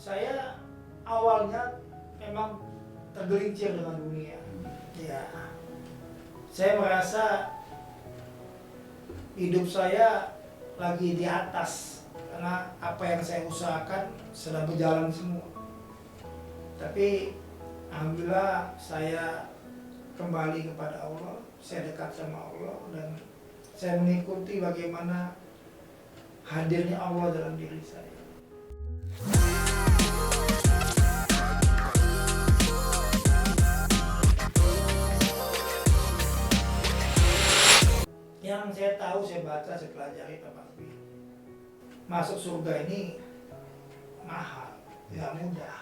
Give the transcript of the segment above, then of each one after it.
Saya awalnya memang tergelincir dengan dunia. Ya, saya merasa hidup saya lagi di atas karena apa yang saya usahakan sudah berjalan semua. Tapi alhamdulillah saya kembali kepada Allah, saya dekat sama Allah dan saya mengikuti bagaimana hadirnya Allah dalam diri saya. Yang saya tahu, saya baca, saya pelajari Pak Bakti, masuk surga ini mahal, nggak mudah.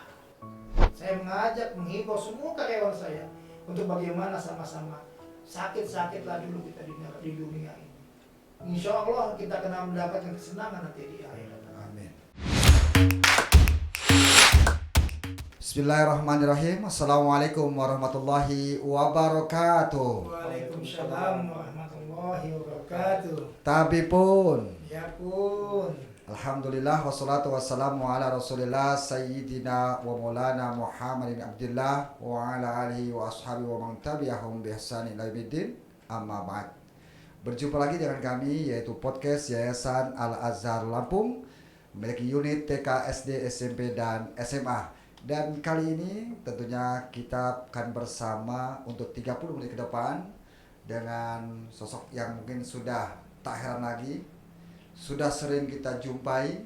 Saya mengajak, menghibur semua karyawan saya untuk bagaimana sama-sama sakit-sakitlah dulu kita di dunia ini. Insya Allah kita akan mendapatkan kesenangan nanti di akhirat. Amin. Bismillahirrahmanirrahim. Assalamualaikum warahmatullahi wabarakatuh. Waalaikumsalam warahmatullahi wabarakatuh. Tapi pun, Ya pun. alhamdulillah wassalatu wassalamu ala rasulillah sayyidina wa maulana Muhammadin abdillah wa ala alihi wa ashabi wa man tabi'ahum bi ihsan ila yaumiddin. Amma ba'd. Berjumpa lagi dengan kami yaitu podcast Yayasan Al-Azhar Lampung, memiliki unit TK, SD, SMP dan SMA. Dan kali ini tentunya kita akan bersama untuk 30 menit ke depan dengan sosok yang mungkin sudah tak heran lagi, sudah sering kita jumpai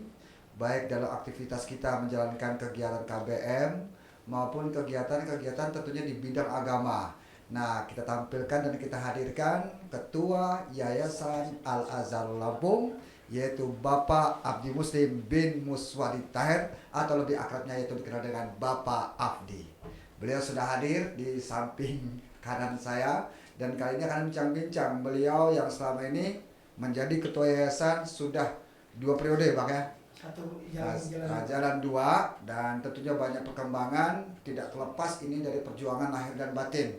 baik dalam aktivitas kita menjalankan kegiatan KBM maupun kegiatan-kegiatan tentunya di bidang agama. Nah, kita tampilkan dan kita hadirkan Ketua Yayasan Al-Azhar Lampung, yaitu Bapak Abdi Muslim bin Muswadi Tahir, atau lebih akrabnya yaitu dikenal dengan Bapak Abdi. Beliau sudah hadir di samping kanan saya, dan kali ini akan bincang-bincang beliau yang selama ini menjadi Ketua Yayasan sudah 2 periode Bang ya. Jalan 2, dan tentunya banyak perkembangan, tidak terlepas ini dari perjuangan lahir dan batin.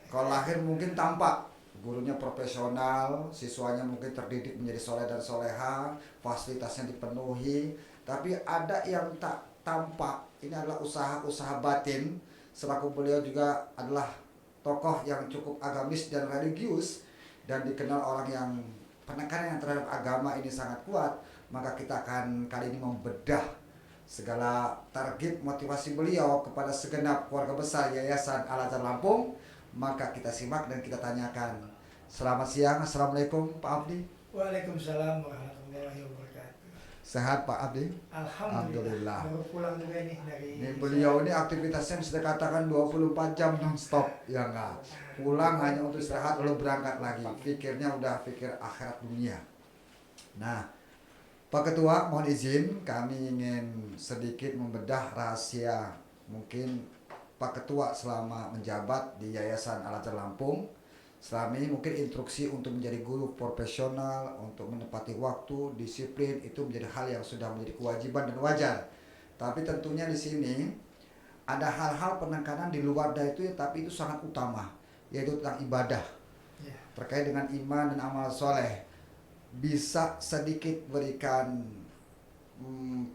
Kalau lahir mungkin tampak gurunya profesional, siswanya mungkin terdidik menjadi soleh dan soleha, fasilitasnya dipenuhi, tapi ada yang tak tampak. Ini adalah usaha-usaha batin. Selaku beliau juga adalah tokoh yang cukup agamis dan religius dan dikenal orang yang penekanan yang terhadap agama ini sangat kuat. Maka kita akan kali ini membedah segala target motivasi beliau kepada segenap keluarga besar Yayasan Al-Azhar Lampung. Maka kita simak dan kita tanyakan. Selamat siang, assalamualaikum Pak Abdi. Waalaikumsalam warahmatullahi wabarakatuh. Sehat Pak Abdi? Alhamdulillah. Baru pulang juga nih dari. Ini beliau ini aktivitasnya bisa dikatakan 24 jam non-stop, ya enggak? Pulang hanya untuk istirahat lalu berangkat lagi. Pikirnya udah pikir akhirat dunia. Nah, Pak Ketua, mohon izin kami ingin sedikit membedah rahasia mungkin Pak Ketua selama menjabat di Yayasan Al-Azhar Lampung. Selama ini mungkin instruksi untuk menjadi guru profesional, untuk menepati waktu, disiplin itu menjadi hal yang sudah menjadi kewajiban dan wajar. Tapi tentunya di sini ada hal-hal penekanan di luar dari itu, tapi itu sangat utama, yaitu tentang ibadah, terkait dengan iman dan amal soleh. Bisa sedikit berikan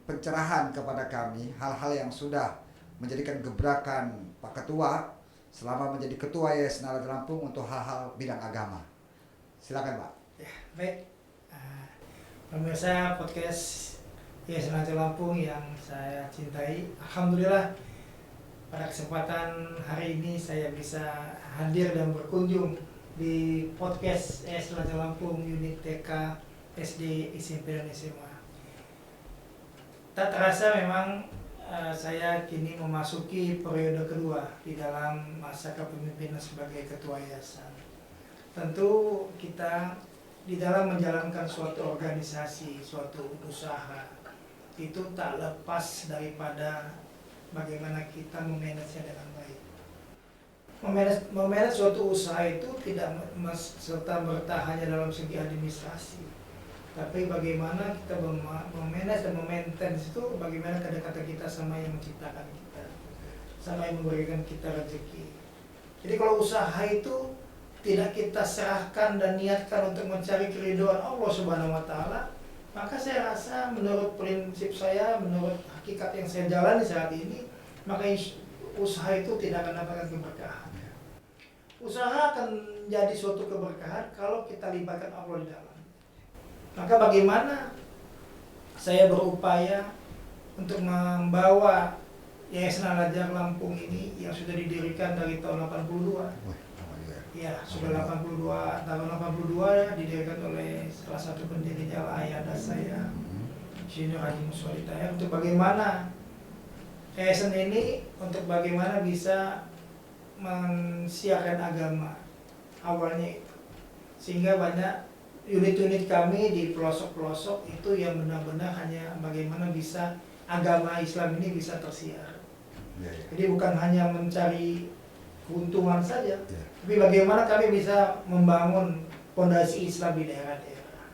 pencerahan kepada kami hal-hal yang sudah menjadikan gebrakan Pak Ketua selama menjadi Ketua Yayasan Al-Azhar Lampung untuk hal-hal bidang agama. Silakan Pak. Ya, baik. Pemirsa podcast Yayasan Al-Azhar Lampung yang saya cintai, alhamdulillah pada kesempatan hari ini saya bisa hadir dan berkunjung di podcast Yayasan Al-Azhar Lampung unit TK, SD, SMP dan SMA. Tak terasa memang saya kini memasuki periode kedua di dalam masa kepemimpinan sebagai ketua yayasan. Tentu kita di dalam menjalankan suatu organisasi, suatu usaha, itu tak lepas daripada bagaimana kita memanagenya dengan baik. Memanage suatu usaha itu tidak serta merta hanya dalam segi administrasi, tapi bagaimana kita memanage dan memaintain itu, bagaimana kedekatan kita sama yang menciptakan kita, sama yang memberikan kita rezeki. Jadi kalau usaha itu tidak kita serahkan dan niatkan untuk mencari keridhaan Allah Subhanahu wa taala, Maka saya rasa menurut prinsip saya, menurut hakikat yang saya jalani saat ini, maka usaha itu tidak akan mendapatkan keberkahan. Usaha akan jadi suatu keberkahan kalau kita libatkan Allah di dalam. Maka bagaimana saya berupaya untuk membawa Yayasan Al-Azhar Lampung ini yang sudah didirikan dari tahun 82. Ya, sudah 82, tahun 82 ya, didirikan oleh salah satu pendirinya ayah saya, Senior Haji Muswali Tahir, untuk bagaimana yayasan ini, untuk bagaimana bisa mensiarkan agama awalnya itu. Sehingga banyak unit-unit kami di pelosok-pelosok itu yang benar-benar hanya bagaimana bisa agama Islam ini bisa tersiar. Jadi bukan hanya mencari keuntungan saja, tapi bagaimana kami bisa membangun fondasi Islam di daerah-daerah.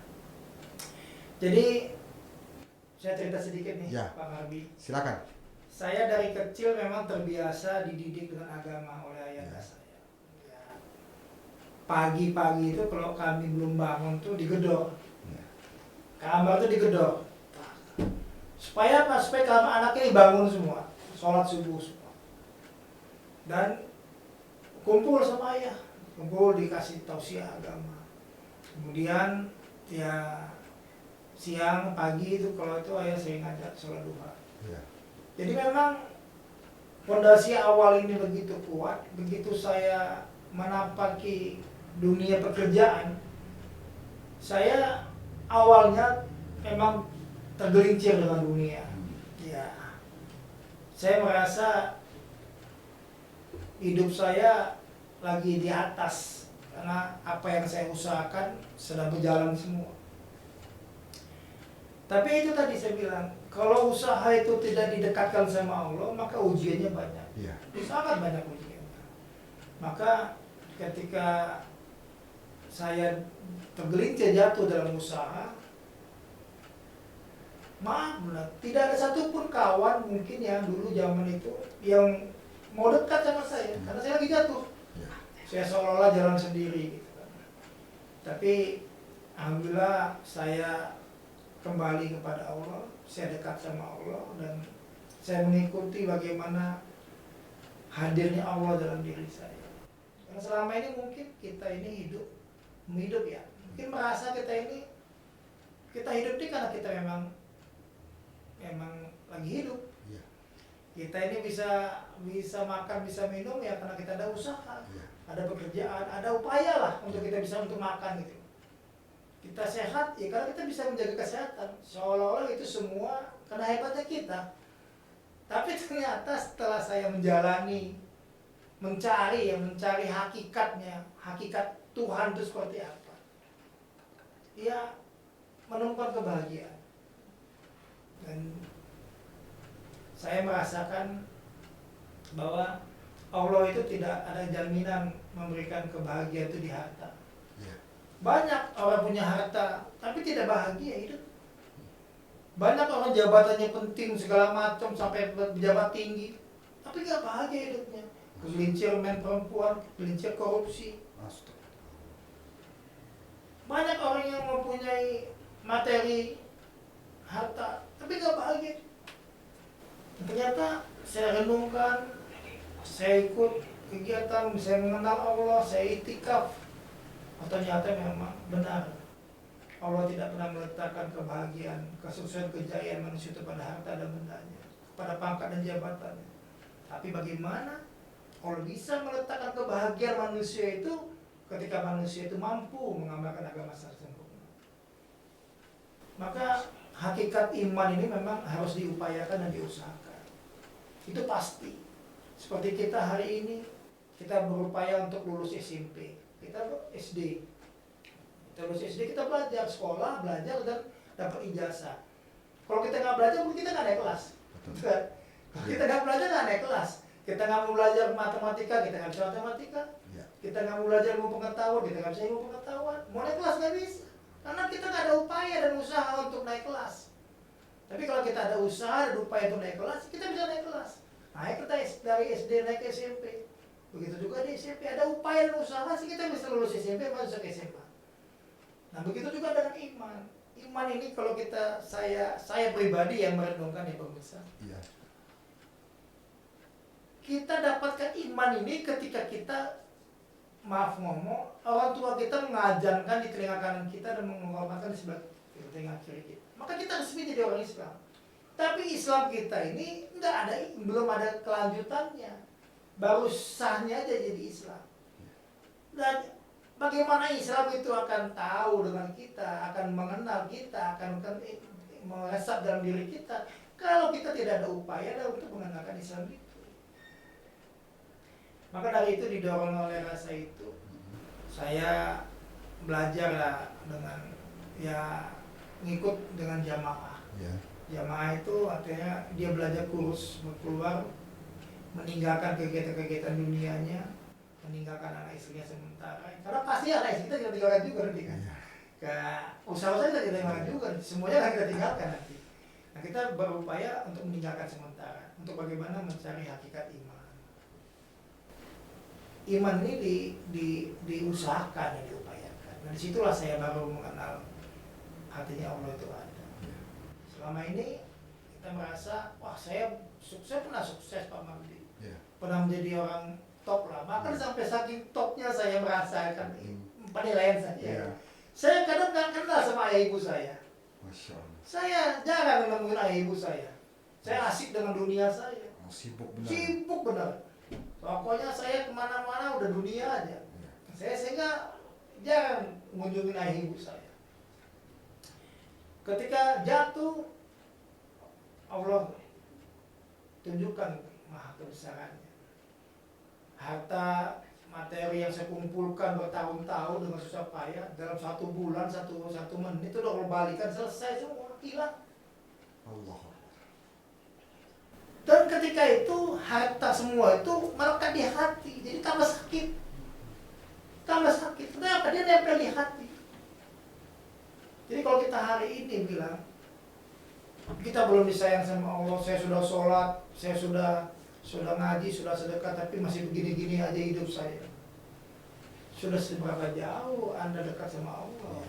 Jadi saya cerita sedikit nih, Pak Harbi. Silakan. Saya dari kecil memang terbiasa dididik dengan agama oleh ayah saya. Ya. Pagi-pagi itu kalau kami belum bangun tuh digedor. Kamar tuh digedor. Supaya apa? Supaya kamar anaknya dibangun semua, sholat subuh semua. Dan kumpul sama ayah, kumpul dikasih tausiah agama. Kemudian ya siang pagi itu kalau itu ayah sering ngajak sholat duha. Jadi memang fondasi awal ini begitu kuat. Begitu saya menapaki dunia pekerjaan, saya awalnya memang tergelincir dengan dunia. Ya, saya merasa hidup saya lagi di atas karena apa yang saya usahakan sedang berjalan semua. Tapi itu tadi saya bilang, kalau usaha itu tidak didekatkan sama Allah, maka ujiannya banyak. Sangat banyak ujiannya. Maka ketika saya tergelincir jatuh dalam usaha, maaf benar, tidak ada satupun kawan mungkin yang dulu zaman itu yang mau dekat sama saya, karena saya lagi jatuh. Saya seolah-olah jalan sendiri gitu kan. Tapi alhamdulillah saya kembali kepada Allah, saya dekat sama Allah dan saya mengikuti bagaimana hadirnya Allah dalam diri saya. Karena selama ini mungkin kita ini hidup ya, mungkin merasa kita hidup ini karena kita memang lagi hidup. Kita ini bisa makan, bisa minum ya karena kita ada usaha, ada pekerjaan, ada upaya lah untuk kita bisa untuk makan gitu. Kita sehat ya karena kita bisa menjaga kesehatan. Seolah-olah itu semua karena hebatnya kita. Tapi ternyata setelah saya mencari hakikatnya, hakikat Tuhan itu seperti apa, ya menemukan kebahagiaan. Dan saya merasakan bahwa Allah itu tidak ada jaminan memberikan kebahagiaan itu di harta. Banyak orang punya harta tapi tidak bahagia hidup. Banyak orang jabatannya penting segala macam sampai pejabat tinggi tapi gak bahagia hidupnya. Kegelincir main perempuan, kegelincir korupsi. Banyak orang yang mempunyai materi harta tapi gak bahagia. Ternyata saya renungkan, saya ikut kegiatan, saya mengenal Allah, saya itikaf. Ternyata memang benar Allah tidak pernah meletakkan kebahagiaan, kesuksesan, kejayaan manusia itu pada harta dan bendanya, pada pangkat dan jabatannya. Tapi bagaimana Allah bisa meletakkan kebahagiaan manusia itu ketika manusia itu mampu mengamalkan agama secara sempurna. Maka hakikat iman ini memang harus diupayakan dan diusahakan. Itu pasti. Seperti kita hari ini, kita berupaya untuk lulus SMP. Kita SD. Kita lulus SD, kita belajar, sekolah, belajar, dan dapat ijazah. Kalau kita nggak belajar, mungkin kita nggak naik kelas. Kalau kita nggak belajar, nggak naik kelas. Kita nggak mau belajar matematika, kita nggak bisa matematika. Kita nggak mau belajar ilmu pengetahuan, kita nggak bisa ilmu pengetahuan. Mau naik kelas nggak bisa. Karena kita nggak ada upaya dan usaha untuk naik kelas. Tapi kalau kita ada usaha dan upaya untuk naik kelas, kita bisa naik kelas. Naik kita dari SD naik ke SMP. Begitu juga di SMP, ada upaya dan usaha sih kita bisa lulus SMP masuk ke SMA. Nah begitu juga dengan iman. iman ini kalau saya pribadi yang merenungkan ya pemirsa. Iya. Kita dapatkan iman ini ketika kita, maaf ngomong, orang tua kita mengajarkan di telinga kanan kita dan menghormatkan di sebelah telinga kiri kita. Maka kita resmi jadi orang Islam. Tapi Islam kita ini belum ada kelanjutannya. Baru sahnya aja jadi Islam. Dan bagaimana Islam itu akan tahu dengan kita, akan mengenal kita, akan meresap dalam diri kita, kalau kita tidak ada upaya untuk mengenalkan Islam itu. Maka dari itu didorong oleh rasa itu, saya belajar lah dengan ngikut dengan jamaah. Iya. Jamaah itu artinya dia belajar kurus, keluar, meninggalkan kegiatan-kegiatan dunianya, meninggalkan anak istrinya sementara. Karena pasti anak istri kita tinggalkan juga nanti kan. Ke usaha-usaha kita tinggalkan juga, semuanya kan kita tinggalkan nanti. Nah, kita berupaya untuk meninggalkan sementara, untuk bagaimana mencari hakikat iman. Iman ini diusahakan dan diupayakan. Nah, disitulah saya baru mengenal artinya Allah itu ada. Selama ini kita merasa, wah saya pernah sukses Pak Mardi, pernah menjadi orang top lah. Bahkan sampai saking topnya saya merasakan penilaian saya. Saya kadang nggak kenal sama ayah ibu saya. Masya Allah. Saya jarang menemukan ayah ibu saya. Saya asik dengan dunia saya. Sibuk benar. Sibuk benar. Pokoknya saya kemana-mana udah dunia aja. Saya sehingga jarang mengunjungi ayah ibu saya. Ketika jatuh, Allah tunjukkan maha kebesarannya. Harta materi yang saya kumpulkan bertahun-tahun dengan susah payah, dalam 1 bulan, satu menit itu udah Allah balikan, selesai semua, hilang. Allah. Dan ketika itu harta semua itu melekat di hati, jadi tambah sakit. Kenapa? Dia nempel di hati. Jadi kalau kita hari ini bilang kita belum disayang sama Allah, saya sudah sholat, saya sudah ngaji, sudah sedekah, tapi masih begini-gini aja hidup saya. Sudah seberapa jauh Anda dekat sama Allah?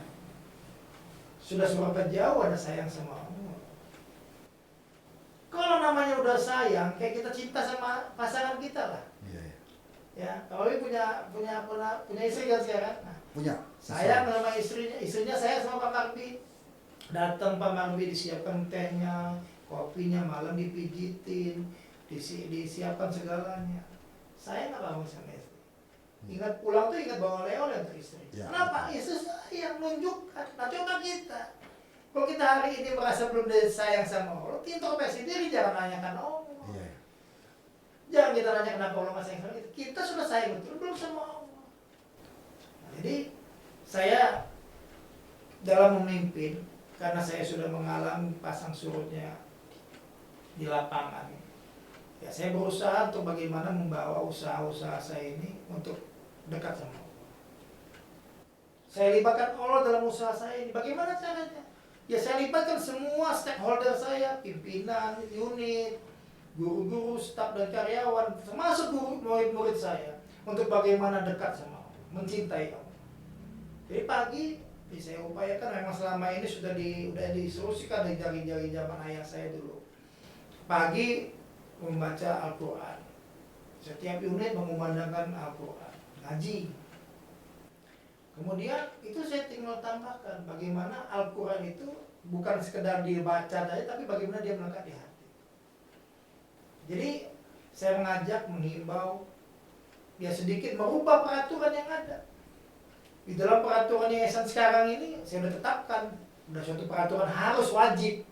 Sudah seberapa jauh Anda sayang sama Allah? Kalau namanya udah sayang, kayak kita cinta sama pasangan kita lah. Ya, kalau ini punya istri kan sekarang. Nah, punya. Sayang sama istrinya sayang sama Pak Marbi. Datang Pak Marbi disiapkan tehnya, kopinya, malam dipijitin, disiapkan segalanya. Saya nggak bangun sama istri. Ingat pulang tuh ingat bawa oleh-oleh untuk istri. Ya. Kenapa? Istri saya menunjukkan. Nah coba kita. Kalau kita hari ini merasa belum sayang sama Allah, introspeksi diri, jangan nanyakan Allah. Iya. Jangan kita nanya kenapa Allah nggak sayang sama kita. Kita sudah sayang betul belum sama Allah. Nah, jadi saya dalam memimpin, karena saya sudah mengalami pasang surutnya di lapangan, ya saya berusaha untuk bagaimana membawa usaha-usaha saya ini untuk dekat sama Allah. Saya libatkan Allah dalam usaha saya ini. Bagaimana caranya? Ya saya libatkan semua stakeholder saya, pimpinan, unit, guru-guru, staf dan karyawan, termasuk murid-murid saya, untuk bagaimana dekat sama Allah, mencintai Allah. Jadi pagi saya upayakan, memang selama ini sudah diinstruksikan dari jari-jari zaman ayah saya dulu. Pagi membaca Al-Quran. Setiap unit mengumandangkan Al-Quran, ngaji. Kemudian itu saya tinggal tambahkan bagaimana Al-Quran itu bukan sekedar dibaca saja, tapi bagaimana dia melekat di hati. Jadi saya mengajak, menghimbau, ya sedikit merubah peraturan yang ada. Di dalam peraturan yayasan sekarang ini saya sudah tetapkan, sudah suatu peraturan harus wajib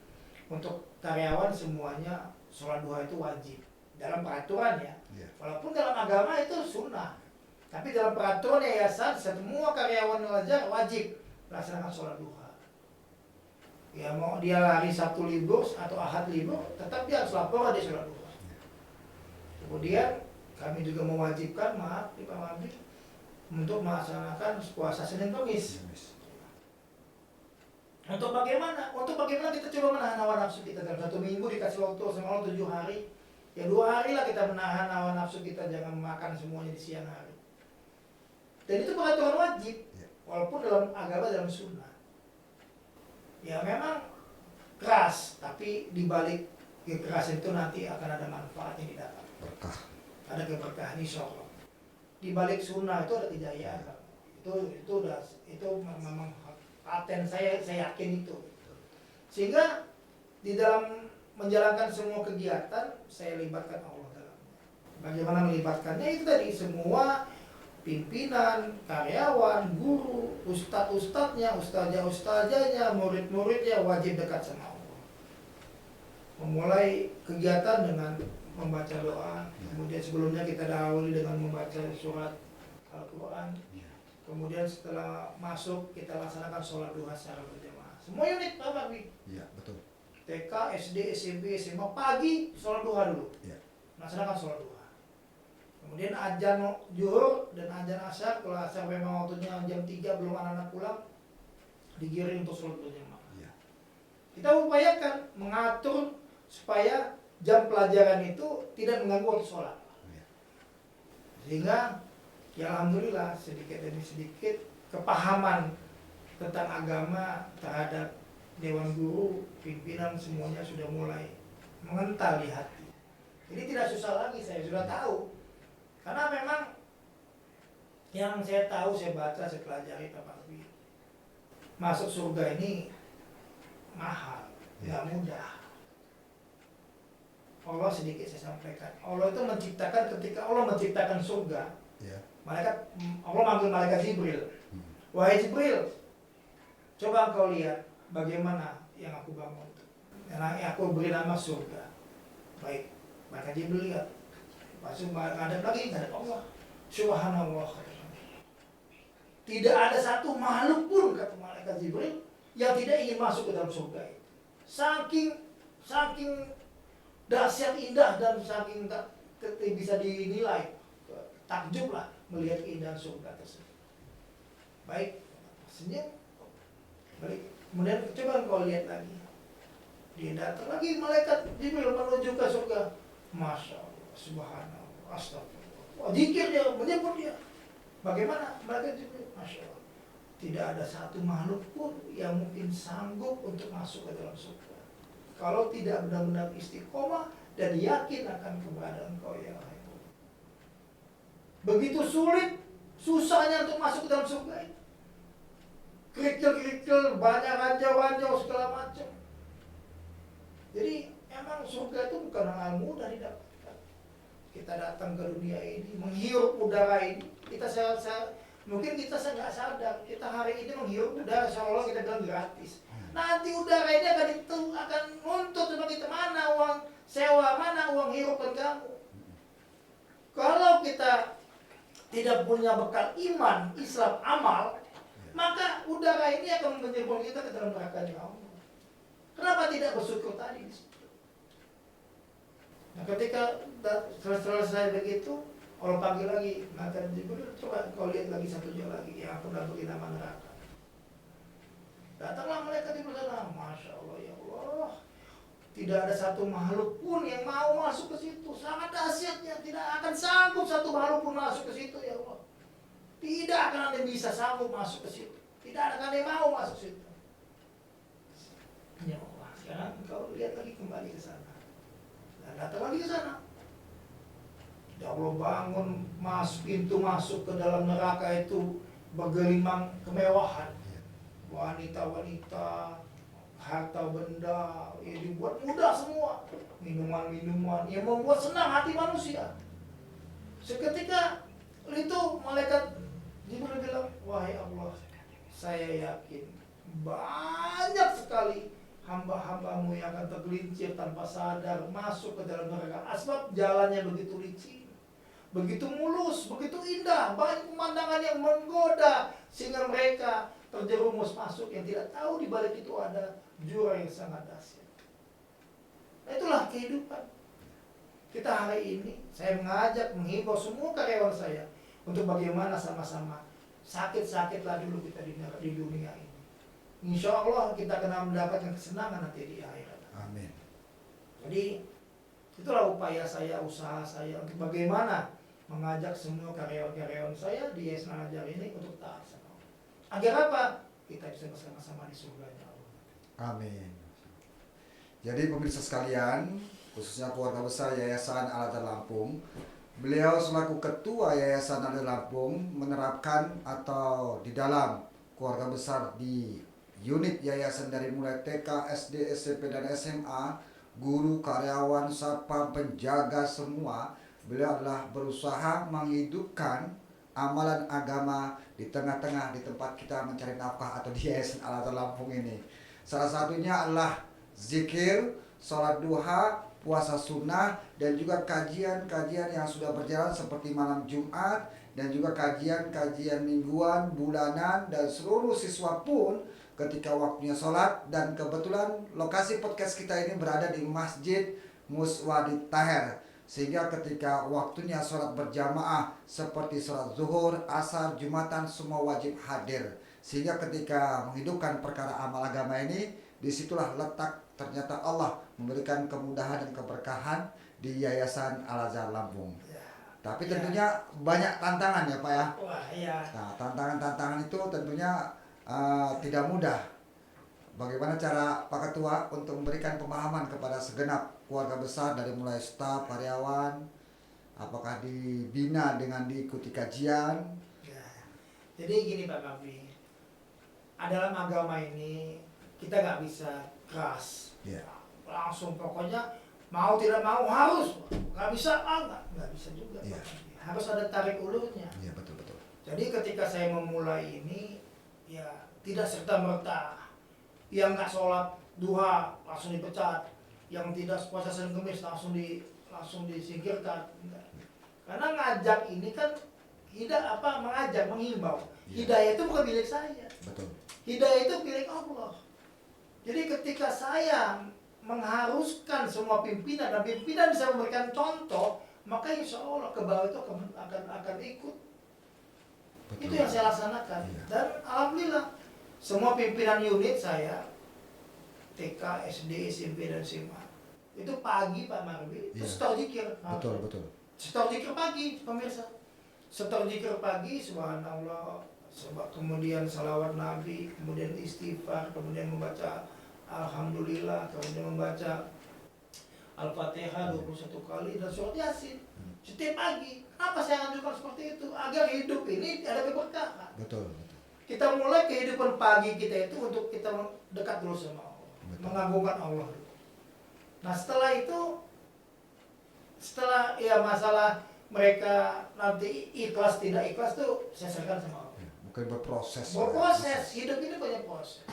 untuk karyawan semuanya sholat duha itu wajib dalam peraturan ya. Walaupun dalam agama itu sunnah, tapi dalam peraturan yayasan semua karyawan wajar wajib melaksanakan sholat duha. Ya mau dia hari Sabtu libur atau Ahad libur, tetap dia harus lapor di sholat duha. Kemudian kami juga mewajibkan, maaf Pak Mabdi, untuk melaksanakan puasa Senin Kamis. Untuk bagaimana? Kita coba menahan hawa nafsu kita. Dalam 1 minggu dikasih waktu sama Allah 7 hari. Ya 2 hari lah kita menahan hawa nafsu kita, jangan makan semuanya di siang hari. Dan itu peraturan wajib, walaupun dalam agama, dalam sunnah. Ya memang keras, tapi di balik kekerasan itu nanti akan ada manfaat yang didapat. Berkah. Ada keberkahan insya Allah. Di balik sunnah itu ada kejayaan. Itu memang paten saya yakin itu. Sehingga di dalam menjalankan semua kegiatan saya libatkan Allah dalamnya. Bagaimana melibatkannya itu tadi, semua pimpinan, karyawan, guru, ustadz-ustadznya, ustazah-ustazahnya, murid-muridnya wajib dekat sama Allah. Memulai kegiatan dengan membaca doa, kemudian sebelumnya kita dahului dengan membaca surat Al-Quran. Kemudian setelah masuk kita laksanakan sholat duha secara berjamaah. Semua unit Pak Bakwi. Iya, betul. TK, SD, SMP, SMA pagi sholat duha dulu. Iya. Laksanakan sholat duha. Kemudian azan zuhur dan azan asar, kalau asar memang waktunya jam 3 belum anak-anak pulang, digiring untuk sholat berjamaah. Iya. Kita upayakan mengatur supaya jam pelajaran itu tidak mengganggu waktu sholat. Iya. Sehingga ya alhamdulillah sedikit demi sedikit kepahaman tentang agama terhadap dewan guru, pimpinan semuanya sudah mulai mengental di hati. Jadi tidak susah lagi, saya sudah tahu. Karena memang yang saya tahu, saya baca, saya pelajari Pak Bakwi, masuk surga ini mahal, nggak mudah. Allah sedikit saya sampaikan, Allah itu menciptakan, ketika Allah menciptakan surga, Iya. Allah manggil malaikat Jibril. Wahai Jibril, coba engkau lihat bagaimana yang aku bangun. Yang aku beri nama surga. Baik, malaikat Jibril lihat. Masuk ada lagi, ada Allah. Subhanallah. Tidak ada satu makhluk pun, kata malaikat Jibril, yang tidak ingin masuk ke dalam surga itu. Saking dahsyat, indah, dan saking bisa dinilai, takjub lah melihat keindahan surga tersebut. Baik, senyum. Balik. Kemudian coba kau lihat lagi. Dia datang lagi malaikat Jibril menuju ke surga. Masya Allah, subhanallah, astagfirullah. Wah, zikir dia, menyebut dia. Bagaimana malaikat Jibril? Masya Allah. Tidak ada satu makhluk pun yang mungkin sanggup untuk masuk ke dalam surga kalau tidak benar-benar istiqomah dan yakin akan keberadaan kau ya Allah. Begitu sulit, susahnya untuk masuk ke dalam surga itu. Kerikil-kerikil, banyak ranjau-ranjau segala macam. Jadi emang surga itu bukan hal mudah didapatkan. Kita datang ke dunia ini, menghirup udara ini, mungkin kita nggak sadar, kita hari ini menghirup udara seolah kita bilang gratis. Nanti udara ini akan nuntut sama kita, mana uang sewa, mana uang hirupan kamu. Kalau kita tidak punya bekal iman, Islam, amal, maka udara ini akan menjerumuskan kita ke dalam neraka-Nya Allah. Kenapa tidak bersyukur tadi? Nah, ketika selesai begitu, Allah panggil lagi, maka Jibril, coba kau lihat lagi satu jam lagi yang aku beri nama neraka. Datanglah malaikat di sana, Masya Allah, ya Allah, tidak ada satu makhluk pun yang mau masuk ke situ. Sangat dahsyatnya, tidak akan sanggup satu makhluk pun masuk ke situ, ya Allah. Tidak akan ada yang bisa sanggup masuk ke situ. Tidak akan ada yang mau masuk ke situ. Ya Allah, sekarang engkau lihat lagi kembali ke sana. Dan datang lagi ke sana. Ya Allah, bangun pintu masuk ke dalam neraka itu bergelimang kemewahan. Wanita-wanita, harta benda, ya dibuat mudah semua. Minuman-minuman yang membuat senang hati manusia. Seketika itu malaikat Jibril bilang, wahai Allah, saya yakin banyak sekali hamba-hambamu yang akan tergelincir tanpa sadar masuk ke dalam neraka. Asbab jalannya begitu licin, begitu mulus, begitu indah, banyak pemandangan yang menggoda sehingga mereka terjerumus masuk yang tidak tahu di balik itu ada jurang yang sangat dahsyat. Nah, itulah kehidupan. Kita hari ini, saya menghimbau semua karyawan saya untuk bagaimana sama-sama sakit-sakitlah dulu kita di dunia ini. Insya Allah kita akan mendapatkan kesenangan nanti di akhirat. Amin. Jadi itulah upaya saya, usaha saya untuk bagaimana mengajak semua karyawan-karyawan saya di Yayasan Al Ajar ini untuk taat sama Allah. Agar apa? Kita bisa bersama-sama di surga-Nya Allah. Amin. Jadi pemirsa sekalian, khususnya keluarga besar Yayasan Al-Azhar Lampung, beliau selaku ketua Yayasan Al-Azhar Lampung menerapkan atau di dalam keluarga besar di unit yayasan dari mulai TK, SD, SMP, dan SMA, guru, karyawan, satpam, penjaga semua, beliau adalah berusaha menghidupkan amalan agama di tengah-tengah di tempat kita mencari nafkah atau di Yayasan Al-Azhar Lampung ini. Salah satunya adalah zikir, sholat duha, puasa sunnah, dan juga kajian-kajian yang sudah berjalan seperti malam Jumat, dan juga kajian-kajian mingguan, bulanan, dan seluruh siswa pun ketika waktunya sholat. Dan kebetulan lokasi podcast kita ini berada di Masjid Muswadid Taher, sehingga ketika waktunya sholat berjamaah seperti sholat zuhur, asar, jumatan, semua wajib hadir. Sehingga ketika menghidupkan perkara amal agama ini, disitulah letak ternyata Allah memberikan kemudahan dan keberkahan di Yayasan Al-Azhar Lampung. Ya. Tapi Ya. tentunya banyak tantangan ya Pak ya. Wah, iya. Nah, tantangan-tantangan itu tentunya tidak mudah. Bagaimana cara Pak Ketua untuk memberikan pemahaman kepada segenap keluarga besar dari mulai staf, karyawan, apakah dibina dengan diikuti kajian? Ya. Jadi gini Pak Kavi, dalam agama ini kita nggak bisa keras, Ya. langsung pokoknya mau tidak mau harus, nggak bisa, nggak bisa juga. Ya. Pak Kavi. Harus ada tarik ulurnya. Iya, betul-betul. Jadi ketika saya memulai ini, ya tidak serta merta yang nggak sholat duha langsung dipecat, yang tidak puasa Senin Kemis langsung disingkirkan. Enggak. Karena ngajak ini kan mengajak, menghimbau. Iya. Hidayah itu bukan milik saya. Betul. Hidayah itu milik Allah. Jadi ketika saya mengharuskan semua pimpinan dan pimpinan bisa memberikan contoh, maka insya Allah ke bawah itu akan ikut. Betul. Itu yang saya laksanakan. Iya. Dan alhamdulillah semua pimpinan unit saya TK, SD, SMP, dan SMA itu pagi Pak Marwi itu Iya. setor zikir. Betul. Setor zikir pagi pemirsa. Setor zikir pagi, subhanallah, kemudian salawat Nabi, kemudian istighfar, kemudian membaca alhamdulillah, kemudian membaca Al-Fatihah 21 kali dan surat Yasin setiap pagi. Kenapa saya anjurkan seperti itu? Agar hidup ini ada keberkahan. Betul. Kita mulai kehidupan pagi kita itu untuk kita dekat dulu sama Allah, Betul. mengagungkan Allah dulu. Nah setelah itu, setelah ya masalah mereka nanti ikhlas tidak ikhlas tuh saya serahkan sama Allah. Bukan berproses. Berproses, hidup ini banyak proses.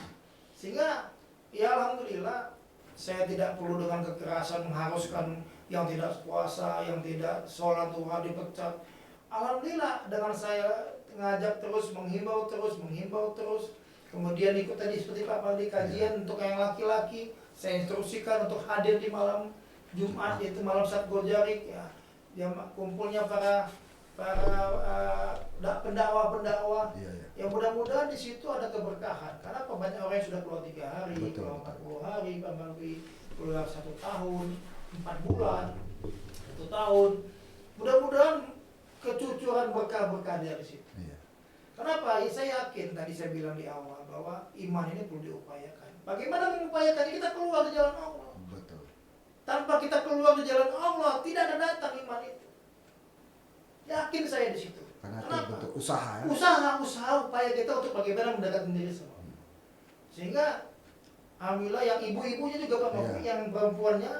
Sehingga ya alhamdulillah saya tidak perlu dengan kekerasan mengharuskan yang tidak puasa, yang tidak sholat duha dipecat. Alhamdulillah dengan saya ngajak terus, menghimbau terus, kemudian ikut tadi seperti Pak Paldi kajian untuk yang laki-laki, saya instruksikan untuk hadir di malam Jumat, yaitu malam Sabtu Jarik, ya, yang kumpulnya para pendakwa. Iya. Ya mudah-mudahan di situ ada keberkahan. Karena banyak orang yang sudah keluar 3 hari, Betul. keluar 40 hari, Pak Paldi keluar 1 tahun, 4 bulan, 1 tahun. Mudah-mudahan kecucuran berkah-berkah dari situ. Iya. Kenapa? Ya, saya yakin tadi saya bilang di awal bahwa iman ini perlu diupayakan. Bagaimana mengupayakan? Kita keluar di jalan Allah. Betul. Tanpa kita keluar di jalan Allah, tidak ada datang iman itu. Yakin saya di situ. Karena itu Kenapa? bentuk usaha ya. Usaha upaya kita untuk bagaimana mendekatkan diri sama Allah. Sehingga alhamdulillah yang ibu-ibunya juga Pak Mufti, yang perempuannya,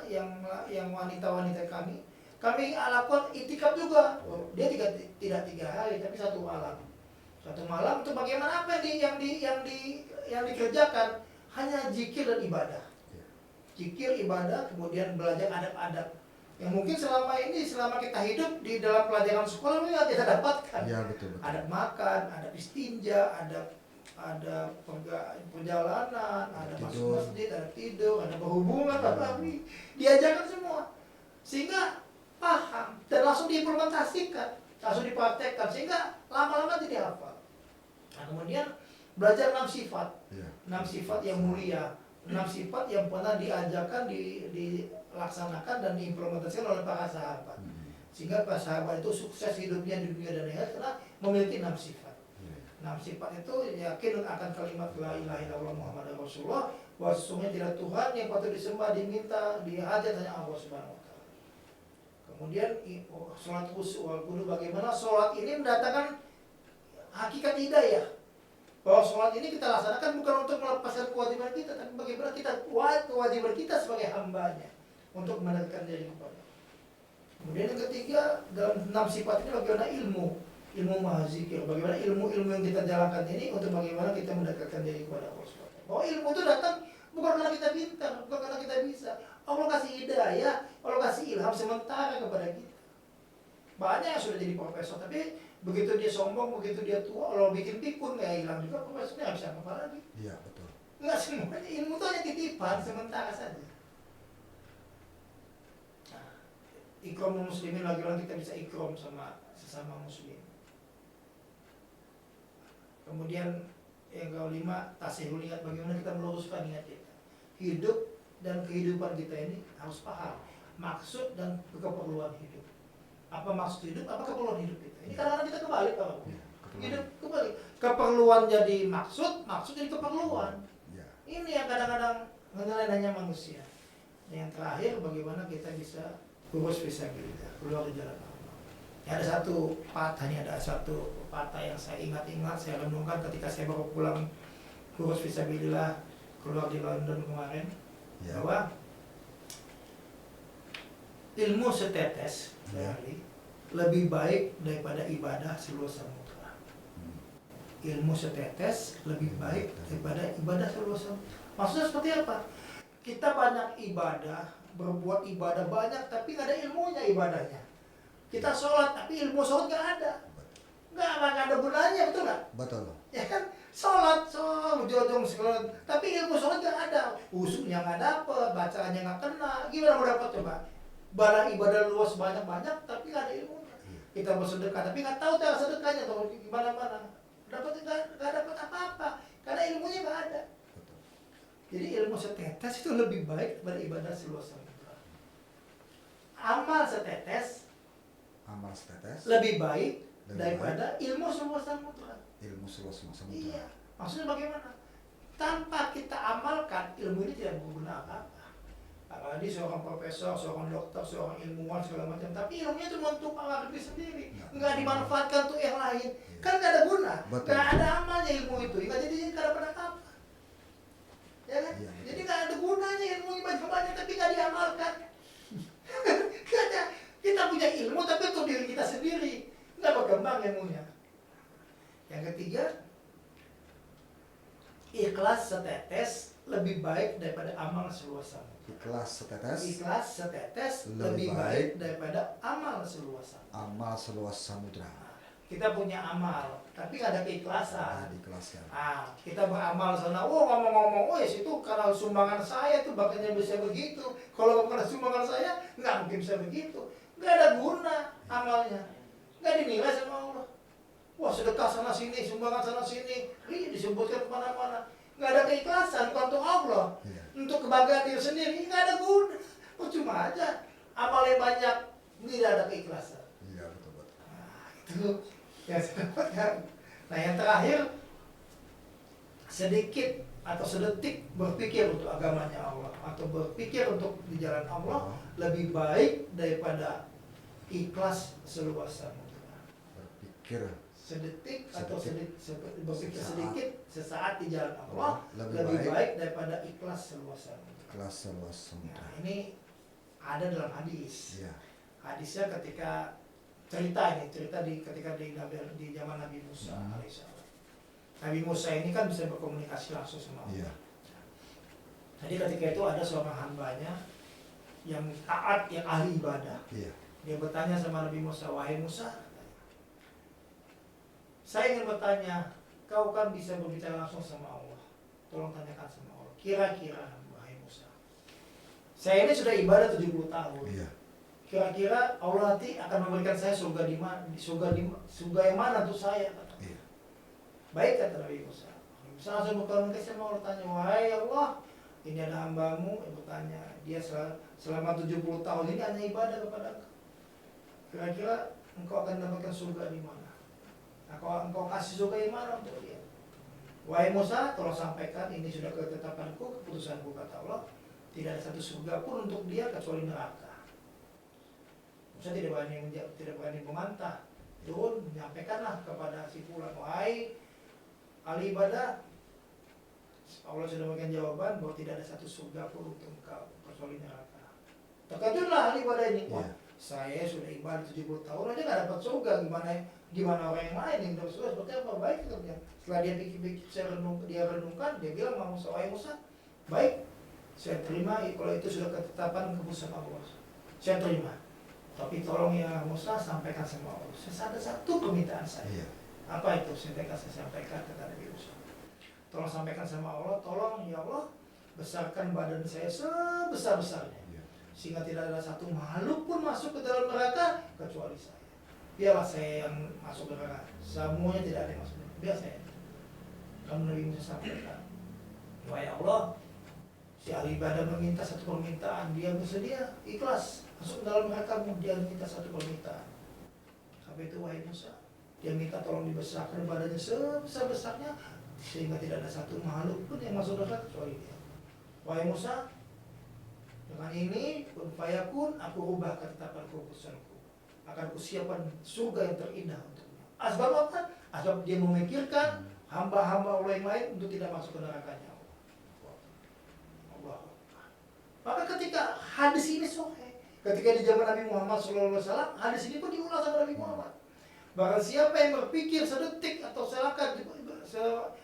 yang wanita-wanita kami lakukan itikaf juga. Dia tidak 3 hari tapi 1 malam. 1 malam itu bagaimana apa yang dikerjakan? Hanya zikir dan ibadah. Zikir, ibadah, kemudian belajar adab-adab. Yang mungkin selama kita hidup di dalam pelajaran sekolah kita tidak dapatkan. Iya, betul. Adab makan, adab istinja, ada perjalanan, ada masuk masjid, ada tidur, ada berhubungan, diajarkan semua. Sehingga paham dan langsung diimplementasikan, langsung dipraktekkan, sehingga lama-lama tidak hafal. Nah, kemudian belajar 6 sifat, 6 sifat yang mulia, 6 sifat yang pernah diajarkan, dilaksanakan dan diimplementasikan oleh para sahabat. Sehingga para sahabat itu sukses hidupnya di dunia dan akhirat karena memiliki 6 sifat. 6 sifat itu yakin akan kalimat la ilaha illallah Muhammadur Rasulullah, bahwa sesungguhnya tidak Tuhan yang patut disembah, diminta, dihajat hanya Allah Subhanahu wa taala. Kemudian sholat khusyuk wal khudu, bagaimana sholat ini mendatangkan hakikat hidayah. Bahwa sholat ini kita laksanakan bukan untuk melepaskan kewajiban kita, tapi bagaimana kita kewajiban kita sebagai hambanya untuk mendekatkan diri kepada. Kemudian yang ketiga, dalam 6 sifat ini bagaimana ilmu mahazikir, bagaimana ilmu-ilmu yang kita jalankan ini untuk bagaimana kita mendekatkan diri kepada Allah SWT. Bahwa ilmu itu datang bukan karena kita pintar, bukan karena kita bisa. Allah kasih hidayah, Allah kasih ilham sementara kepada kita. Banyak yang sudah jadi profesor, tapi begitu dia sombong, begitu dia tua, Allah bikin pikun, kayak hilang juga profesornya, bisa apa lagi. Iya, betul. Enggak semuanya, ilmu itu hanya titipan sementara saja. Nah, ikram muslimin, lagi-lagi kita bisa ikram sama sesama muslim. Kemudian yang kelima, tasihul niat, bagaimana kita meluruskan niat kita. Hidup dan kehidupan kita ini harus paham maksud dan keperluan hidup. Apa maksud hidup, apa keperluan hidup kita. Ini kadang-kadang kita kebalik, Pak. Hidup kebalik. Keperluan jadi maksud, maksud jadi keperluan. Ya. Ini yang kadang-kadang menyelenanya manusia. Dan yang terakhir, bagaimana kita bisa urus fisabilillah, keluar di jalan Allah. Ya, ada satu patah yang saya ingat-ingat, saya renungkan ketika saya baru pulang urus fisabilillah keluar di London kemarin, ya. Bahwa ilmu setetes lebih baik daripada ibadah seluas samudra. Ilmu setetes lebih baik daripada ibadah seluas samudra. Maksudnya seperti apa? Kita banyak ibadah, berbuat ibadah banyak, tapi nggak ada ilmunya ibadahnya. Kita sholat, tapi ilmu sholat nggak ada. Nggak ada gunanya, betul nggak? Betul. Ya kan? Sholat, ujung-ujung sholat, tapi ilmu sholat nggak ada. Usulnya nggak dapet, bacaannya nggak kena. Gimana mau dapat coba? Barang ibadah luas banyak-banyak, tapi nggak ada ilmunya. Kita bersedekah, tapi nggak tahu cara sedekahnya atau gimana-mana. Nggak dapat apa-apa, karena ilmunya nggak ada. Jadi ilmu setetes itu lebih baik daripada ibadah seluas samudra. Amal setetes lebih baik daripada ilmu seluas samudra. Ilmu seluas samudra. Iya. Maksudnya bagaimana? Tanpa kita amalkan, ilmu ini tidak berguna apa-apa. Apalagi seorang profesor, seorang dokter, seorang ilmuwan segala macam, tapi ilmunya cuma untuk Allah diri sendiri, nggak dimanfaatkan untuk yang lain. Kan nggak ada guna, nggak ada amalnya ilmu itu, nggak jadi nggak dapat apa-apa. Ya kan? Iya. Jadi nggak ada gunanya ilmu banyak tapi nggak diamalkan. Kita punya ilmu tapi untuk diri kita sendiri, nggak berkembang ilmunya. Yang ketiga, ikhlas setetes lebih baik daripada amal seluas samudra. Ikhlas setetes lebih baik daripada amal seluas samudra. Amal seluas samudra. Kita punya amal, tapi nggak ada keikhlasan. Diikhlaskan. Kita beramal sana, ngomong-ngomong, itu karena sumbangan saya tuh bakatnya bisa begitu. Kalau bukan sumbangan saya, nggak mungkin bisa begitu. Nggak ada guna amalnya, nggak dinilai sama Allah. Wah, sedekah sana sini, sumbangan sana sini, disebutkan kemana-mana. Nggak ada keikhlasan untuk Allah, untuk kebahagiaan diri sendiri, nggak ada guna. Cuma aja amalnya banyak, tidak ada keikhlasan. Iya, betul-betul. Itu yang saya dapatkan. Nah, yang terakhir, sedikit atau sedetik berpikir untuk agamanya Allah atau berpikir untuk di jalan Allah lebih baik daripada ikhlas seluas samudra. Berpikir sedetik atau berpikir sedikit sesaat di jalan Allah lebih baik daripada ikhlas seluas samudra. Ikhlas seluas samudra. Nah, ini ada dalam hadis. Iya. Hadisnya ketika ketika di zaman Nabi Musa alaihissalam. Nabi Musa ini kan bisa berkomunikasi langsung sama Allah. Iya. Jadi ketika itu ada seorang hambanya yang taat, yang ahli ibadah. Iya. Dia bertanya sama Nabi Musa, wahai Musa, saya ingin bertanya, kau kan bisa berbicara langsung sama Allah. Tolong tanyakan sama Allah. Kira-kira, wahai Musa, saya ini sudah ibadah 70 tahun. Iya. Kira-kira Allah nanti akan memberikan saya surga di mana? Surga yang mana untuk saya? Iya. Baik, kata Nabi Musa. Nabi Musa langsung berkomunikasi sama Allah, tanya, wahai Allah, ini ada hambamu yang bertanya, dia selama 70 tahun ini hanya ibadah kepada engkau. Kira-kira engkau akan mendapatkan surga di mana? Nah, kalau engkau kasih surga yang mana untuk dia? Wahai Musa, tolong sampaikan ini sudah ketetapanku, keputusanku, kata Allah. Tidak ada satu surga pun untuk dia kecuali neraka. Musa tidak berani membantah. Turun, menyampaikanlah kepada si fulan, wahai ahli ibadah, Allah sudah memberikan jawaban bahwa tidak ada satu surga pun untuk engkau kecuali neraka. Terkejutlah ahli ibadah ini. Wah, saya sudah ibadah 70 tahun aja nggak dapat surga, gimana orang yang lain yang dapat surga seperti apa? Baik, katanya. Setelah dia pikir-pikir, dia renungkan, dia bilang sama Musa, wahai Musa, baik, saya terima kalau itu sudah ketetapan keputusan Allah. Saya terima. Tapi tolong ya Musa, sampaikan sama Allah. Saya ada satu permintaan saya. Apa itu? Saya sampaikan kepada Nabi Musa. Tolong sampaikan sama Allah, tolong ya Allah, besarkan badan saya sebesar-besarnya. Sehingga tidak ada satu makhluk pun masuk ke dalam neraka kecuali saya. Biarlah saya yang masuk neraka. Semuanya tidak ada yang masuk neraka. Biar saya. Lalu Nabi Musa sampaikan, wahai Allah, si ahli ibadah meminta satu permintaan, dia bersedia, ikhlas masuk dalam neraka, dia minta satu permintaan. Sampai itu wahai Musa, dia minta tolong dibesarkan badannya sebesar-besarnya sehingga tidak ada satu makhluk pun yang masuk neraka kecuali dia. Wahai Musa, dengan ini kun fayakun, aku rubah ketetapan keputusanku. Akan kusiapkan surga yang terindah untuknya. Asbab apa? Asbab dia memikirkan hamba-hamba Allah yang lain untuk tidak masuk ke nerakanya. Allah. Maka ketika hadis ini sahih, ketika di zaman Nabi Muhammad SAW, hadis ini pun diulang sama Nabi Muhammad. Barang siapa yang berpikir sedetik atau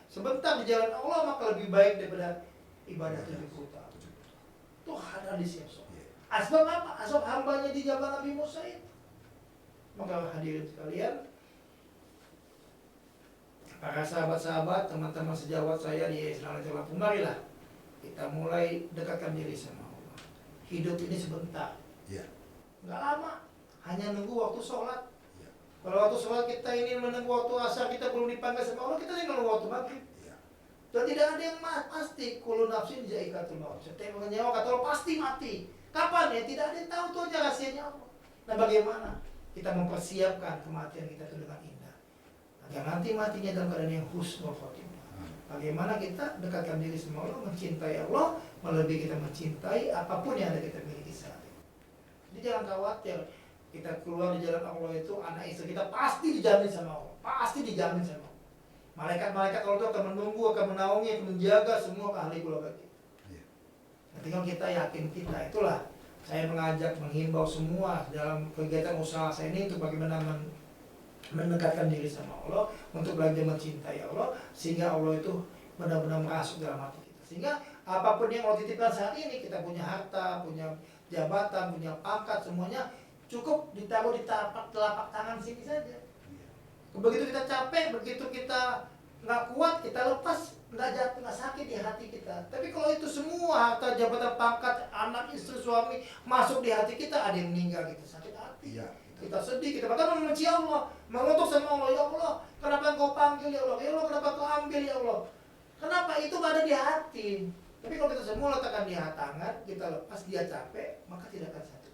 sebentar di jalan Allah, maka lebih baik daripada ibadah 70 tahun. Itu hadis yang sahih. Asbab apa? Asbab hambanya di zaman Nabi Musa itu. Maka hadirin sekalian, para sahabat-sahabat, teman-teman sejawat saya di Islam Lampung, marilah kita mulai dekatkan diri sama Allah. Hidup ini sebentar, nggak lama, hanya nunggu waktu sholat. Kalau waktu sholat kita ini menunggu waktu asar, kita belum dipanggil sama Allah, kita tinggal nunggu waktu maghrib. Dan tidak ada yang pasti. Kullu nafsin za'iqatul maut. Setiap nyawa kata Allah pasti mati. Kapan ya? Tidak ada yang tahu, itu aja rahasianya Allah. Nah, bagaimana kita mempersiapkan kematian kita itu dengan indah, agar nanti matinya dalam keadaan yang husnul khotimah. Bagaimana kita dekatkan diri sama Allah, mencintai Allah, melebihi kita mencintai apapun yang ada kita miliki saat ini. Jadi jangan khawatir, kita keluar di jalan Allah itu, anak istri kita pasti dijamin sama Allah, pasti dijamin sama Allah. Malaikat-malaikat Allah itu akan menunggu, akan menaungi, akan menjaga semua ahli keluarga kita. Tinggal kita yakin kita. Itulah saya mengajak, menghimbau semua dalam kegiatan usaha saya ini untuk bagaimana mendekatkan diri sama Allah, untuk belajar mencintai Allah, sehingga Allah itu benar-benar merasuk dalam hati kita. Sehingga apapun yang Allah titipkan saat ini, kita punya harta, punya jabatan, punya pangkat, semuanya cukup ditaruh di telapak tangan sini saja. Begitu kita capek, begitu kita nggak kuat, kita lepas, nggak jatuh, nggak sakit di hati kita. Tapi kalau itu semua harta, jabatan, pangkat, anak, istri, suami masuk di hati kita, ada yang meninggal, kita sakit hati. Kita sedih, kita bahkan membenci Allah, mengutuk sama Allah, ya Allah, kenapa engkau panggil ya Allah, ya Allah, kenapa engkau ambil ya Allah. Kenapa? Itu ada di hati. Tapi kalau kita semua letakkan di tangan, kita lepas, dia capek, maka tidak akan sakit.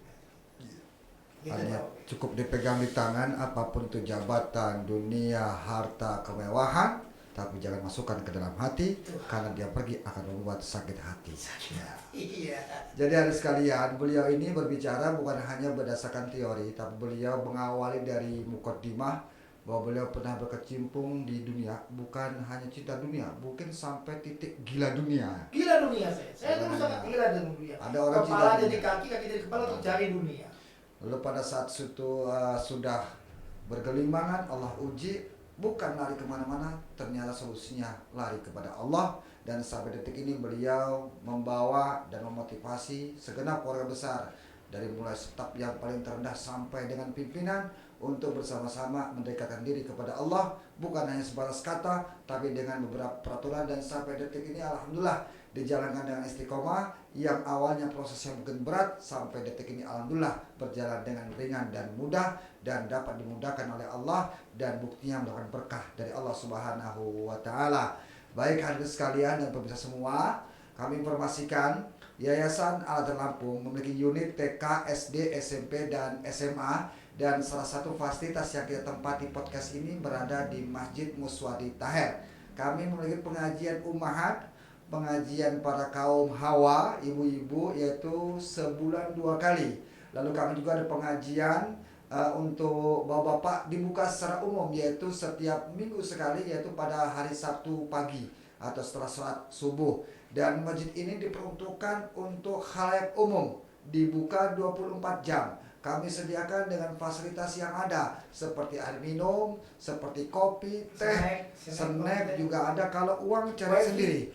Hanya cukup dipegang di tangan, apapun itu jabatan, dunia, harta, kemewahan, tapi jangan masukkan ke dalam hati, karena dia pergi akan membuat sakit hati. Iya. Jadi ada sekalian, beliau ini berbicara bukan hanya berdasarkan teori, tapi beliau mengawali dari mukaddimah bahwa beliau pernah berkecimpung di dunia, bukan hanya cinta dunia, mungkin sampai titik gila dunia. Gila dunia saya tuh sangat gila dengan dunia. Ada orang kepala jadi kaki jadi kepala untuk cari dunia. Lalu pada saat itu sudah bergelimangan, Allah uji, bukan lari kemana-mana, ternyata solusinya lari kepada Allah. Dan sampai detik ini beliau membawa dan memotivasi segenap keluarga besar, dari mulai staf yang paling terendah sampai dengan pimpinan, untuk bersama-sama mendekatkan diri kepada Allah, bukan hanya sebatas kata, tapi dengan beberapa peraturan. Dan sampai detik ini alhamdulillah dijalankan dengan istiqomah, yang awalnya prosesnya mungkin berat, sampai detik ini alhamdulillah berjalan dengan ringan dan mudah, dan dapat dimudahkan oleh Allah, dan buktinya mendapatkan berkah dari Allah Subhanahu wa Ta'ala. Baik hadirin sekalian dan pemirsa semua, kami informasikan Yayasan Al-Azhar Lampung memiliki unit TK, SD, SMP, dan SMA, dan salah satu fasilitas yang kita tempati podcast ini berada di Masjid Muswadi Taher. Kami memiliki pengajian ummahat, pengajian para kaum hawa, ibu-ibu, yaitu sebulan 2 kali. Lalu kami juga ada pengajian untuk bapak-bapak dibuka secara umum, yaitu setiap minggu sekali, yaitu pada hari Sabtu pagi atau setelah sholat subuh. Dan masjid ini diperuntukkan untuk khalayak umum, dibuka 24 jam. Kami sediakan dengan fasilitas yang ada seperti air minum, seperti kopi, teh, snack juga ada. Kalau uang cari sendiri.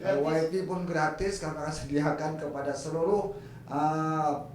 Wifi pun gratis kami akan sediakan kepada seluruh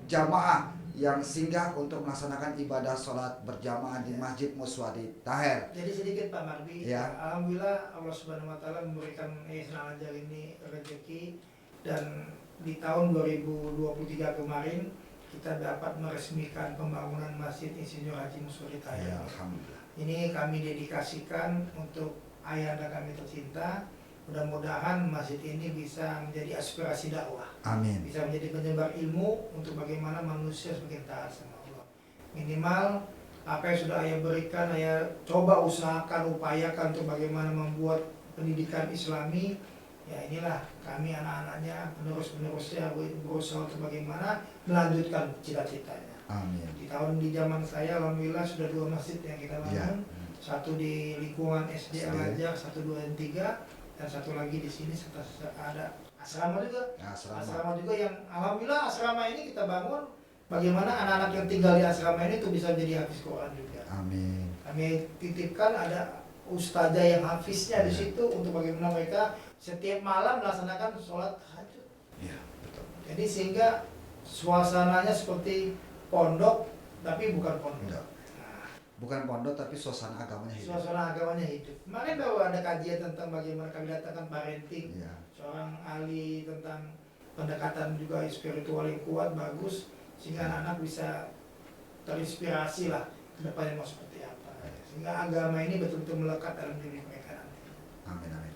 jamaah yang singgah untuk melaksanakan ibadah sholat berjamaah di Masjid Muswadi Taher. Jadi sedikit Pak Marbi, alhamdulillah Allah Subhanahu Wa Taala memberikan Yayasan Al-Azhar ini rezeki, dan di tahun 2023 kemarin kita dapat meresmikan pembangunan Masjid Insinyur Haji Muswadi Taher. Ya, alhamdulillah. Ini kami dedikasikan untuk ayahanda kami tercinta. Mudah-mudahan masjid ini bisa menjadi aspirasi dakwah. Amin. Bisa menjadi penyebar ilmu untuk bagaimana manusia semakin taat sama Allah. Minimal apa yang sudah ayah berikan, ayah coba usahakan, upayakan untuk bagaimana membuat pendidikan Islami. Ya inilah kami anak-anaknya, penerus-penerusnya berusaha untuk bagaimana melanjutkan cita-citanya. Amin. Di zaman saya alhamdulillah sudah 2 masjid yang kita bangun. Satu di lingkungan SD Al-Azhar 1, 2, dan 3. Dan satu lagi di sini ada asrama juga. Asrama juga yang alhamdulillah asrama ini kita bangun bagaimana anak-anak yang tinggal di asrama ini tuh bisa jadi hafiz Quran juga. Amin. Kami titipkan ada ustazah yang hafiznya di situ untuk bagaimana mereka setiap malam melaksanakan sholat tahajud. Iya, betul. Jadi sehingga suasananya seperti pondok tapi bukan pondok. Bukan pondok tapi suasana agamanya hidup. Suasana agamanya hidup. Kemarin baru ada kajian tentang bagaimana kami datangkan parenting. Seorang ahli tentang pendekatan juga spiritual yang kuat, bagus, sehingga anak-anak bisa terinspirasi lah ke depannya mau seperti apa. Sehingga agama ini betul-betul melekat dalam diri mereka nanti. Amin, amin.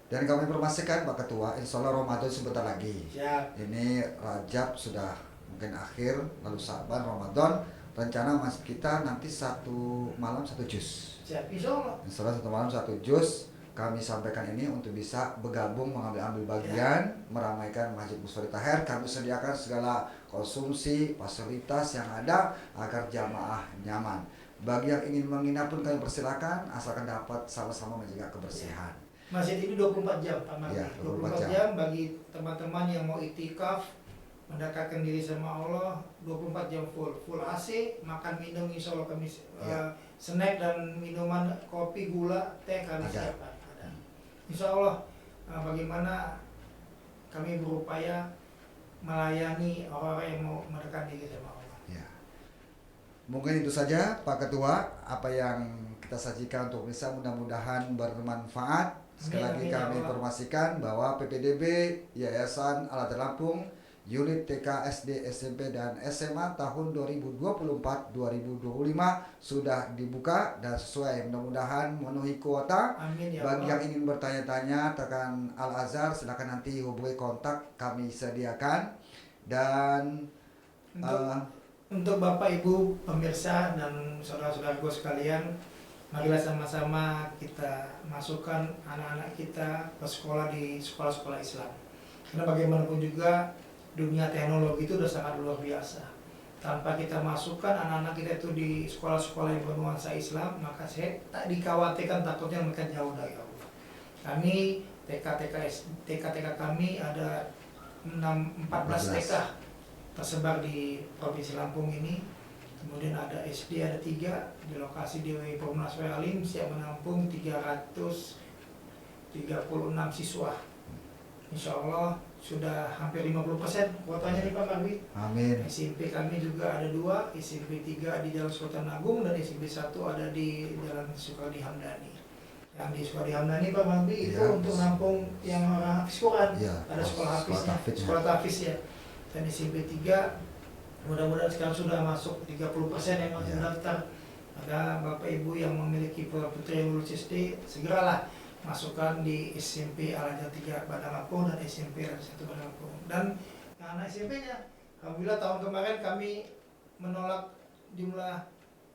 Dan kami informasikan Pak Ketua, insya Allah Ramadan sebentar lagi. Siap. Ini Rajab sudah mungkin akhir, lalu Sa'ban, Ramadan. Rencana masjid kita nanti 1 malam 1 juz. Siap, insya Allah. Insya Allah 1 malam 1 juz. Kami sampaikan ini untuk bisa bergabung, mengambil bagian, meramaikan Masjid Muswadi Taher. Kami sediakan segala konsumsi, fasilitas yang ada agar jamaah nyaman. Bagi yang ingin menginap pun kami persilakan, asalkan dapat sama-sama menjaga kebersihan. Masjid ini 24 jam, Pak Mardi. 24 jam bagi teman-teman yang mau itikaf, mendekatkan diri sama Allah, 24 jam full AC, makan minum insya Allah kami snack dan minuman kopi, gula, teh kami siapkan. Ada. Insya Allah bagaimana kami berupaya melayani orang-orang yang mau mendekat diri sama Allah. Ya. Mungkin itu saja Pak Ketua apa yang kita sajikan untuk bisa mudah-mudahan bermanfaat. Sekali lagi kami informasikan bahwa PPDB Yayasan Al-Azhar Lampung unit TK, SD, SMP, dan SMA tahun 2024-2025 sudah dibuka dan sesuai, mudah-mudahan memenuhi kuota. Amin, ya Bagi Allah. yang ingin bertanya-tanya tentang Al-Azhar silakan nanti hubungi kontak kami sediakan. Dan untuk Bapak Ibu pemirsa dan saudara-saudaraku sekalian, marilah sama-sama kita masukkan anak-anak kita ke sekolah di sekolah-sekolah Islam. Karena bagaimanapun juga dunia teknologi itu sudah sangat luar biasa. Tanpa kita masukkan anak-anak kita itu di sekolah-sekolah yang bernuansa Islam, maka saya tak dikhawatirkan takutnya mereka jauh dari Allah. Kami TK kami ada 14 TK tersebar di Provinsi Lampung ini. Kemudian ada SD ada 3 di lokasi di Perumnas Alim siap menampung 336 siswa. Insya Allah sudah hampir 50% kuotanya nih Pak Marwi. Amin. SMP kami juga ada 2, SMP 3 di Jalan Sultan Agung dan SMP 1 ada di Jalan Sukardi Hamdani. Yang di Sukardi Hamdani Pak Marwi itu untuk nampung yang orang hafiz Quran. Ada sekolah hafiznya, sekolah tahfiz ya. Dan SMP 3 mudah-mudahan sekarang sudah masuk 30% yang masih mendaftar. Maka Bapak Ibu yang memiliki putri yang lulus SD segeralah masukkan di SMP Al-Azhar 3 Bandar Lampung dan SMP Al-Azhar 1 Bandar Lampung. Dan anak SMP-nya, alhamdulillah tahun kemarin kami menolak jumlah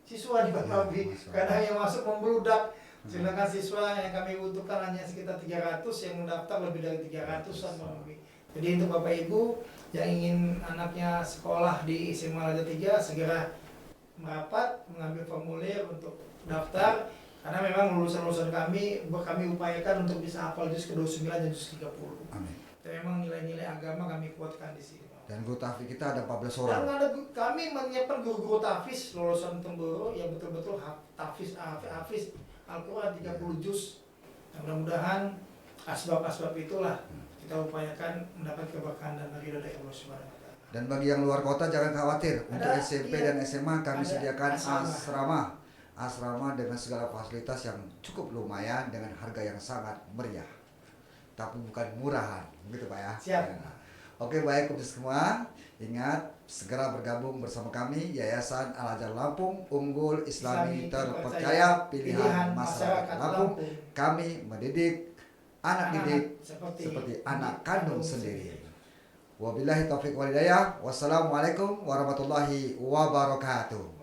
siswa di Bangkapi karena yang masuk membludak. Sedangkan siswa yang kami butuhkan hanya sekitar 300, yang mendaftar lebih dari 300-an lebih. Jadi untuk Bapak Ibu yang ingin anaknya sekolah di SMA Al-Azhar 3 segera merapat mengambil formulir untuk daftar, karena memang lulusan-lulusan kami upayakan untuk bisa hafal juz ke-29 dan juz 30. Amin. Dan memang nilai-nilai agama kami kuatkan di sini. Dan guru tahfiz kita ada 14 Dan orang. kami menyiapkan guru-guru tahfiz lulusan Temboro yang betul-betul tahfiz Al-Quran 30 juz. Nah, mudah-mudahan asbab-asbab itulah kita upayakan mendapat keberkahan dan ridho dari Allah Subhanahu wa taala. Dan bagi yang luar kota jangan khawatir, untuk SMP dan SMA kami Ada sediakan asrama. asrama dengan segala fasilitas yang cukup lumayan dengan harga yang sangat meriah. Tapi bukan murahan, begitu Pak ya. Siap. Ya. Oke, baik untuk semua, ingat segera bergabung bersama kami Yayasan Al-Azhar Lampung, unggul Islami terpercaya pilihan masyarakat Lampung. Kami mendidik anak didik seperti anak kandung sendiri. Wabillahi taufiq wal hidayah. Wassalamualaikum warahmatullahi wabarakatuh.